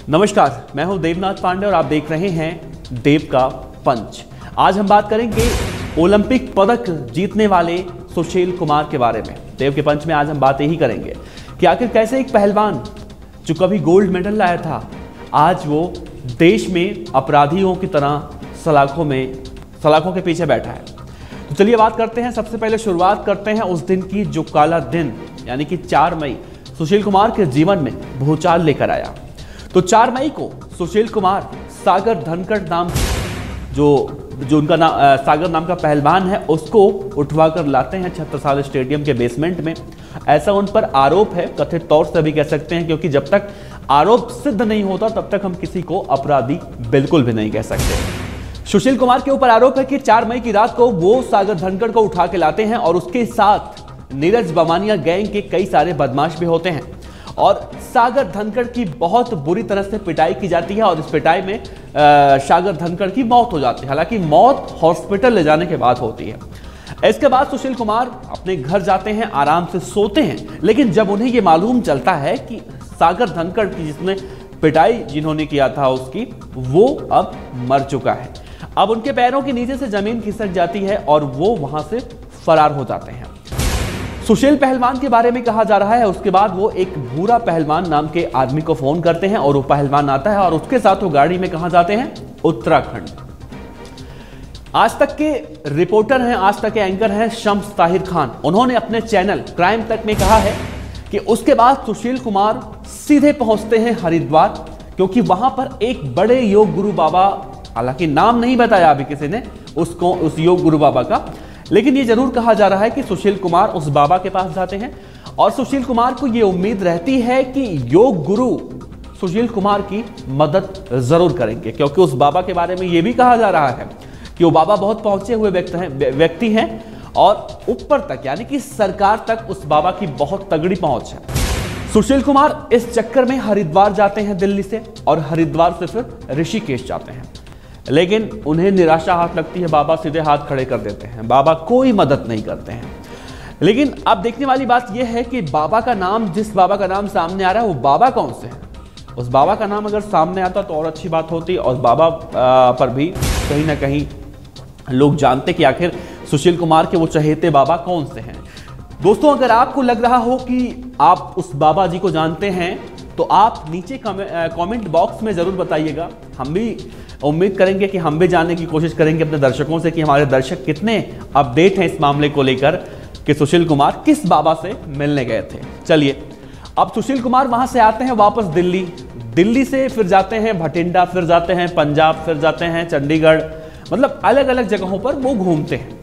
नमस्कार, मैं हूं देवनाथ पांडे और आप देख रहे हैं देव का पंच। आज हम बात करेंगे ओलंपिक पदक जीतने वाले सुशील कुमार के बारे में। देव के पंच में आज हम बात यही करेंगे कि आखिर कैसे एक पहलवान जो कभी गोल्ड मेडल लाया था, आज वो देश में अपराधियों की तरह सलाखों के पीछे बैठा है। तो चलिए बात करते हैं। सबसे पहले शुरुआत करते हैं उस दिन की जो काला दिन यानी कि 4 मई सुशील कुमार के जीवन में भूचाल लेकर आया। तो 4 मई को सुशील कुमार सागर धनखड़ नाम जो उनका सागर नाम का पहलवान है उसको उठवा कर लाते हैं छत्रसाल स्टेडियम के बेसमेंट में। ऐसा उन पर आरोप है, कथित तौर से भी कह सकते हैं, क्योंकि जब तक आरोप सिद्ध नहीं होता तब तक हम किसी को अपराधी बिल्कुल भी नहीं कह सकते। सुशील कुमार के ऊपर आरोप है कि 4 मई की रात को वो सागर धनखड़ को उठा के लाते हैं और उसके साथ नीरज बामानिया गैंग के कई सारे बदमाश भी होते हैं और सागर धनखड़ की बहुत बुरी तरह से पिटाई की जाती है और इस पिटाई में सागर धनखड़ की मौत हो जाती है। हालांकि मौत हॉस्पिटल ले जाने के बाद होती है। इसके बाद सुशील कुमार अपने घर जाते हैं, आराम से सोते हैं, लेकिन जब उन्हें यह मालूम चलता है कि सागर धनखड़ की जिसने पिटाई जिन्होंने किया था उसकी वो अब मर चुका है। अब उनके पैरों के नीचे से जमीन खिसक जाती है और वो वहां से फरार हो जाते हैं। सुशील पहलवान के बारे में कहा जा रहा है उसके बाद वो एक भूरा पहलवान नाम के आदमी को फोन करते हैं और वो पहलवान आता है और उसके साथ वो गाड़ी में कहां जाते हैं? उत्तराखंड। आज तक के रिपोर्टर हैं, आज तक के एंकर हैं शम्स ताहिर खान। उन्होंने अपने चैनल क्राइम तक में कहा है कि उसके बाद सुशील कुमार सीधे पहुंचते हैं हरिद्वार, क्योंकि वहां पर एक बड़े योग गुरु बाबा, हालांकि नाम नहीं बताया अभी किसी ने उसको, उस योग गुरु बाबा का, लेकिन ये जरूर कहा जा रहा है कि सुशील कुमार उस बाबा के पास जाते हैं और सुशील कुमार को ये उम्मीद रहती है कि योग गुरु सुशील कुमार की मदद जरूर करेंगे, क्योंकि उस बाबा के बारे में ये भी कहा जा रहा है कि वो बाबा बहुत पहुंचे हुए व्यक्ति हैं और ऊपर तक यानी कि सरकार तक उस बाबा की बहुत तगड़ी पहुंच है। सुशील कुमार इस चक्कर में हरिद्वार जाते हैं दिल्ली से और हरिद्वार से फिर ऋषिकेश जाते हैं, लेकिन उन्हें निराशा हाथ लगती है। बाबा सीधे हाथ खड़े कर देते हैं, बाबा कोई मदद नहीं करते हैं। लेकिन अब देखने वाली बात यह है कि बाबा का नाम, जिस बाबा का नाम सामने आ रहा है वो बाबा कौन से है। उस बाबा का नाम अगर सामने आता तो और अच्छी बात होती और बाबा पर भी कहीं ना कहीं लोग जानते कि आखिर सुशील कुमार के वो चहेते बाबा कौन से हैं। दोस्तों, अगर आपको लग रहा हो कि आप उस बाबा जी को जानते हैं तो आप नीचे कमेंट बॉक्स में जरूर बताइएगा। हम भी उम्मीद करेंगे कि हम भी जानने की कोशिश करेंगे अपने दर्शकों से कि हमारे दर्शक कितने अपडेट हैं इस मामले को लेकर कि सुशील कुमार किस बाबा से मिलने गए थे। चलिए, अब सुशील कुमार वहां से आते हैं वापस दिल्ली से फिर जाते हैं भटिंडा, फिर जाते हैं पंजाब, फिर जाते हैं चंडीगढ़, मतलब अलग अलग जगहों पर वो घूमते हैं।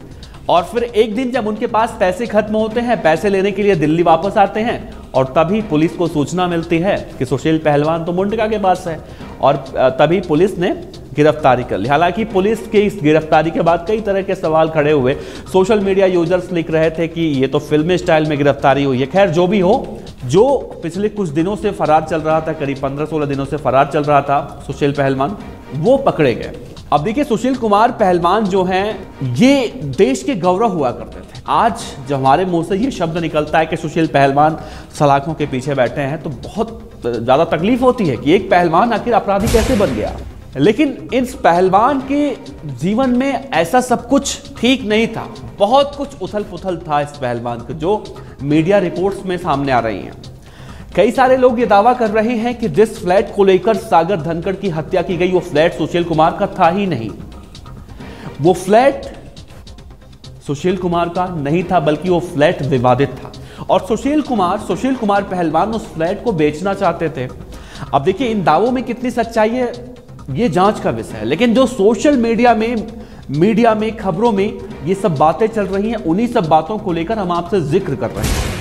और फिर एक दिन जब उनके पास पैसे खत्म होते हैं, पैसे लेने के लिए दिल्ली वापस आते हैं और तभी पुलिस को सूचना मिलती है कि सुशील पहलवान तो मुंडका के पास है और तभी पुलिस ने गिरफ्तारी कर ली। हालांकि पुलिस के इस गिरफ्तारी के बाद कई तरह के सवाल खड़े हुए। सोशल मीडिया यूजर्स लिख रहे थे कि ये तो फिल्मी स्टाइल में गिरफ्तारी हुई है। खैर, जो भी हो, जो पिछले कुछ दिनों से फरार चल रहा था, करीब 15-16 दिनों से फरार चल रहा था सुशील पहलवान, वो पकड़े गए। अब देखिए, सुशील कुमार पहलवान जो हैं ये देश के गौरव हुआ करते थे। आज जब हमारे मुंह से ये शब्द निकलता है कि सुशील पहलवान सलाखों के पीछे बैठे हैं तो बहुत ज्यादा तकलीफ होती है कि एक पहलवान आखिर अपराधी कैसे बन गया। लेकिन इस पहलवान के जीवन में ऐसा सब कुछ ठीक नहीं था, बहुत कुछ उथल पुथल था इस पहलवान के, जो मीडिया रिपोर्ट्स में सामने आ रही हैं। कई सारे लोग ये दावा कर रहे हैं कि जिस फ्लैट को लेकर सागर धनखड़ की हत्या की गई वो फ्लैट सुशील कुमार का था ही नहीं। वो फ्लैट सुशील कुमार का नहीं था, बल्कि वो फ्लैट विवादित था और सुशील कुमार पहलवान उस फ्लैट को बेचना चाहते थे। अब देखिए, इन दावों में कितनी सच्चाई है ये जांच का विषय है, लेकिन जो सोशल मीडिया में खबरों में ये सब बातें चल रही हैं, उन्हीं सब बातों को लेकर हम आपसे जिक्र कर रहे हैं।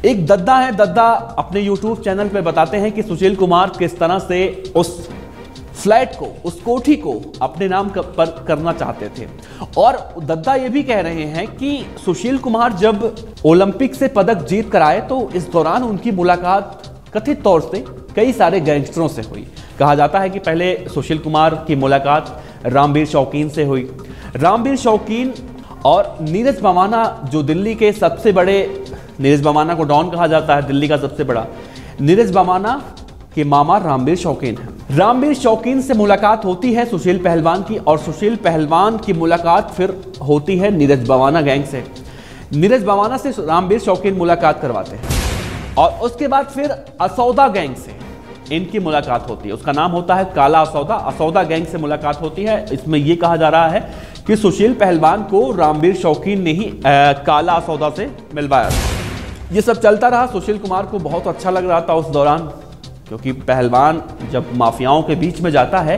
एक दद्दा है, दद्दा अपने YouTube चैनल पे बताते हैं कि सुशील कुमार किस तरह से उस फ्लैट को, उस कोठी को अपने नाम पर करना चाहते थे। और दद्दा ये भी कह रहे हैं कि सुशील कुमार जब ओलंपिक से पदक जीत कर आए तो इस दौरान उनकी मुलाकात कथित तौर से कई सारे गैंगस्टरों से हुई। कहा जाता है कि पहले सुशील कुमार की मुलाकात रामवीर शौकीन से हुई। रामवीर शौकीन और नीरज बामाना, जो दिल्ली के सबसे बड़े, नीरज बामाना को डॉन कहा जाता है, दिल्ली का सबसे बड़ा, नीरज बामाना के मामा रामवीर शौकीन हैं। रामवीर शौकीन से मुलाकात होती है सुशील पहलवान की, और सुशील पहलवान की मुलाकात फिर होती है नीरज बवाना गैंग से। नीरज बवाना से रामवीर शौकीन मुलाकात करवाते हैं और उसके बाद फिर असौदा गैंग से इनकी मुलाकात होती है। उसका नाम होता है काला असौदा। असौदा गैंग से मुलाकात होती है। इसमें यह कहा जा रहा है कि सुशील पहलवान को रामवीर शौकीन ने ही काला असौदा से मिलवाया था। ये सब चलता रहा। सुशील कुमार को बहुत अच्छा लग रहा था उस दौरान, क्योंकि पहलवान जब माफियाओं के बीच में जाता है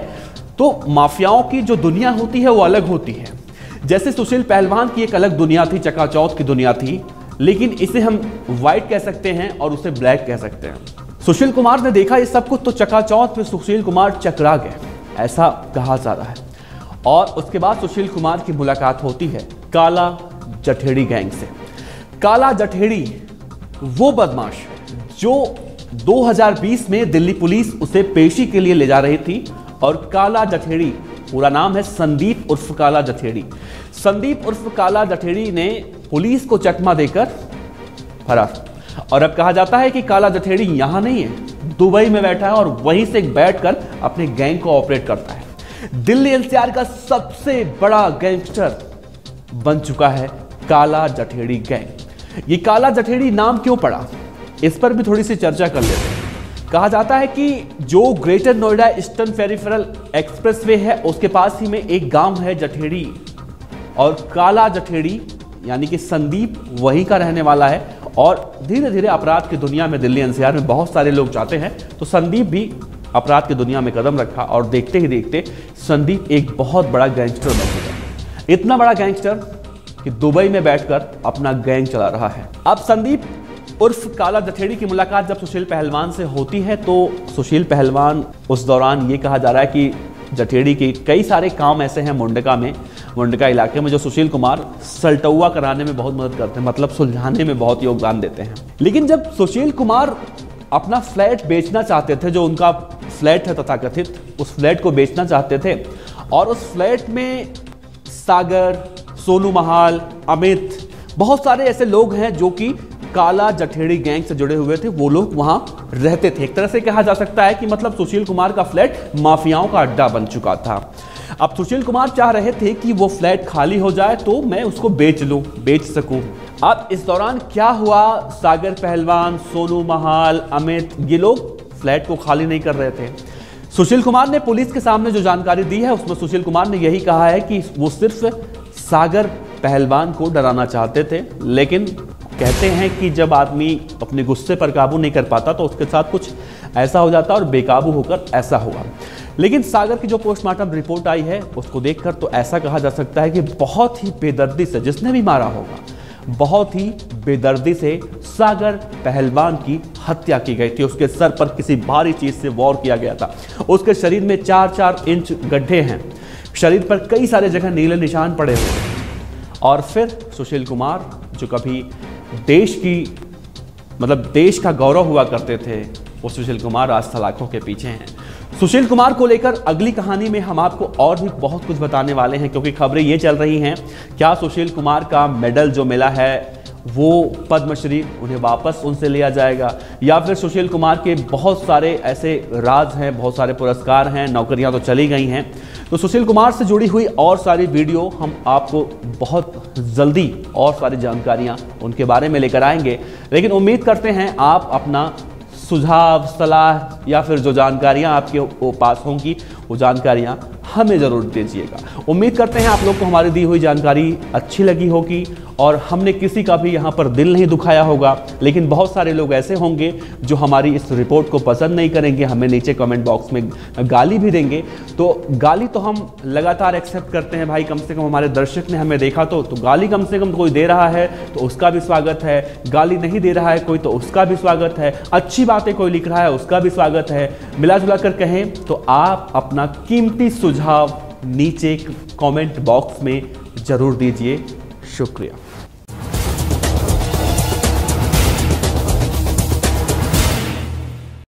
तो माफियाओं की जो दुनिया होती है वो अलग होती है। जैसे सुशील पहलवान की एक अलग दुनिया थी, चकाचौंध की दुनिया थी, लेकिन इसे हम व्हाइट कह सकते हैं और उसे ब्लैक कह सकते हैं। सुशील कुमार ने देखा ये सब कुछ तो चकाचौंध पे सुशील कुमार चकरा गए, ऐसा कहा जा रहा है। और उसके बाद सुशील कुमार की मुलाकात होती है काला जठेड़ी गैंग से। काला जठेड़ी वो बदमाश जो 2020 में दिल्ली पुलिस उसे पेशी के लिए ले जा रही थी, और काला जठेड़ी पूरा नाम है संदीप उर्फ काला जठेड़ी। संदीप उर्फ काला जठेड़ी ने पुलिस को चकमा देकर फरार। और अब कहा जाता है कि काला जठेड़ी यहां नहीं है, दुबई में बैठा है और वहीं से बैठकर अपने गैंग को ऑपरेट करता है। दिल्ली एनसीआर का सबसे बड़ा गैंगस्टर बन चुका है काला जठेड़ी गैंग। ये काला जठेड़ी नाम क्यों पड़ा, इस पर भी थोड़ी सी चर्चा कर लेते हैं। कहा जाता है कि जो greater Noida eastern peripheral expressway है उसके पास ही में एक गांव है जठेड़ी, और काला जठेड़ी यानी कि संदीप वहीं का रहने वाला है। और धीरे धीरे अपराध की दुनिया में दिल्ली एनसीआर में बहुत सारे लोग जाते हैं, तो संदीप भी अपराध की दुनिया में कदम रखा और देखते ही देखते संदीप एक बहुत बड़ा गैंगस्टर बन गया। इतना बड़ा गैंगस्टर कि दुबई में बैठकर अपना गैंग चला रहा है। अब संदीप उर्फ काला जठेड़ी की मुलाकात जब सुशील पहलवान से होती है तो सुशील पहलवान उस दौरान ये कहा जा रहा है कि जठेड़ी के कई सारे काम ऐसे हैं मुंडका इलाके में जो सुशील कुमार सलटौआ कराने में बहुत मदद करते हैं, मतलब सुलझाने में बहुत योगदान देते हैं। लेकिन जब सुशील कुमार अपना फ्लैट बेचना चाहते थे, जो उनका फ्लैट है तथाकथित, उस फ्लैट को बेचना चाहते थे, और उस फ्लैट में सागर, सोनू महाल, अमित, बहुत सारे ऐसे लोग हैं जो कि काला जठेड़ी गैंग से जुड़े हुए थे, वो लोग वहां रहते थे। एक तरह से कहा जा सकता है कि मतलब सुशील कुमार का फ्लैट माफियाओं का अड्डा बन चुका था। अब सुशील कुमार चाह रहे थे कि वो फ्लैट खाली हो जाए तो मैं उसको बेच सकूं। अब इस दौरान क्या हुआ, सागर पहलवान, सोनू महाल, अमित, ये लोग फ्लैट को खाली नहीं कर रहे थे। सुशील कुमार ने पुलिस के सामने जो जानकारी दी है उसमें सुशील कुमार ने यही कहा है कि वो सिर्फ सागर पहलवान को डराना चाहते थे, लेकिन कहते हैं कि जब आदमी अपने गुस्से पर काबू नहीं कर पाता तो उसके साथ कुछ ऐसा हो जाता और बेकाबू होकर ऐसा हुआ। लेकिन सागर की जो पोस्टमार्टम रिपोर्ट आई है उसको देखकर तो ऐसा कहा जा सकता है कि बहुत ही बेदर्दी से, जिसने भी मारा होगा, बहुत ही बेदर्दी से सागर पहलवान की हत्या की गई थी। उसके सर पर किसी भारी चीज से वार किया गया था। उसके शरीर में 4-4 इंच गड्ढे हैं, शरीर पर कई सारे जगह नीले निशान पड़े हुए हैं। और फिर सुशील कुमार जो कभी देश का गौरव हुआ करते थे, वो सुशील कुमार आज सलाखों के पीछे हैं। सुशील कुमार को लेकर अगली कहानी में हम आपको और भी बहुत कुछ बताने वाले हैं, क्योंकि खबरें ये चल रही हैं क्या सुशील कुमार का मेडल जो मिला है वो पद्मश्री उन्हें वापस उनसे लिया जाएगा, या फिर सुशील कुमार के बहुत सारे ऐसे राज हैं, बहुत सारे पुरस्कार हैं, नौकरियां तो चली गई हैं। तो सुशील कुमार से जुड़ी हुई और सारी वीडियो हम आपको बहुत जल्दी और सारी जानकारियां उनके बारे में लेकर आएंगे। लेकिन उम्मीद करते हैं आप अपना सुझाव, सलाह या फिर जो जानकारियां आपके पास होंगी वो जानकारियां हमें ज़रूर दीजिएगा। उम्मीद करते हैं आप लोग को हमारी दी हुई जानकारी अच्छी लगी होगी और हमने किसी का भी यहाँ पर दिल नहीं दुखाया होगा। लेकिन बहुत सारे लोग ऐसे होंगे जो हमारी इस रिपोर्ट को पसंद नहीं करेंगे, हमें नीचे कमेंट बॉक्स में गाली भी देंगे। तो गाली तो हम लगातार एक्सेप्ट करते हैं भाई, कम से कम हमारे दर्शक ने हमें देखा तो गाली कम से कम कोई दे रहा है तो उसका भी स्वागत है, गाली नहीं दे रहा है कोई तो उसका भी स्वागत है, अच्छी बातें कोई लिख रहा है उसका भी स्वागत है। मिला जुला कर कहें तो आप अपना कीमती सुझाव नीचे कमेंट बॉक्स में जरूर दीजिए। शुक्रिया।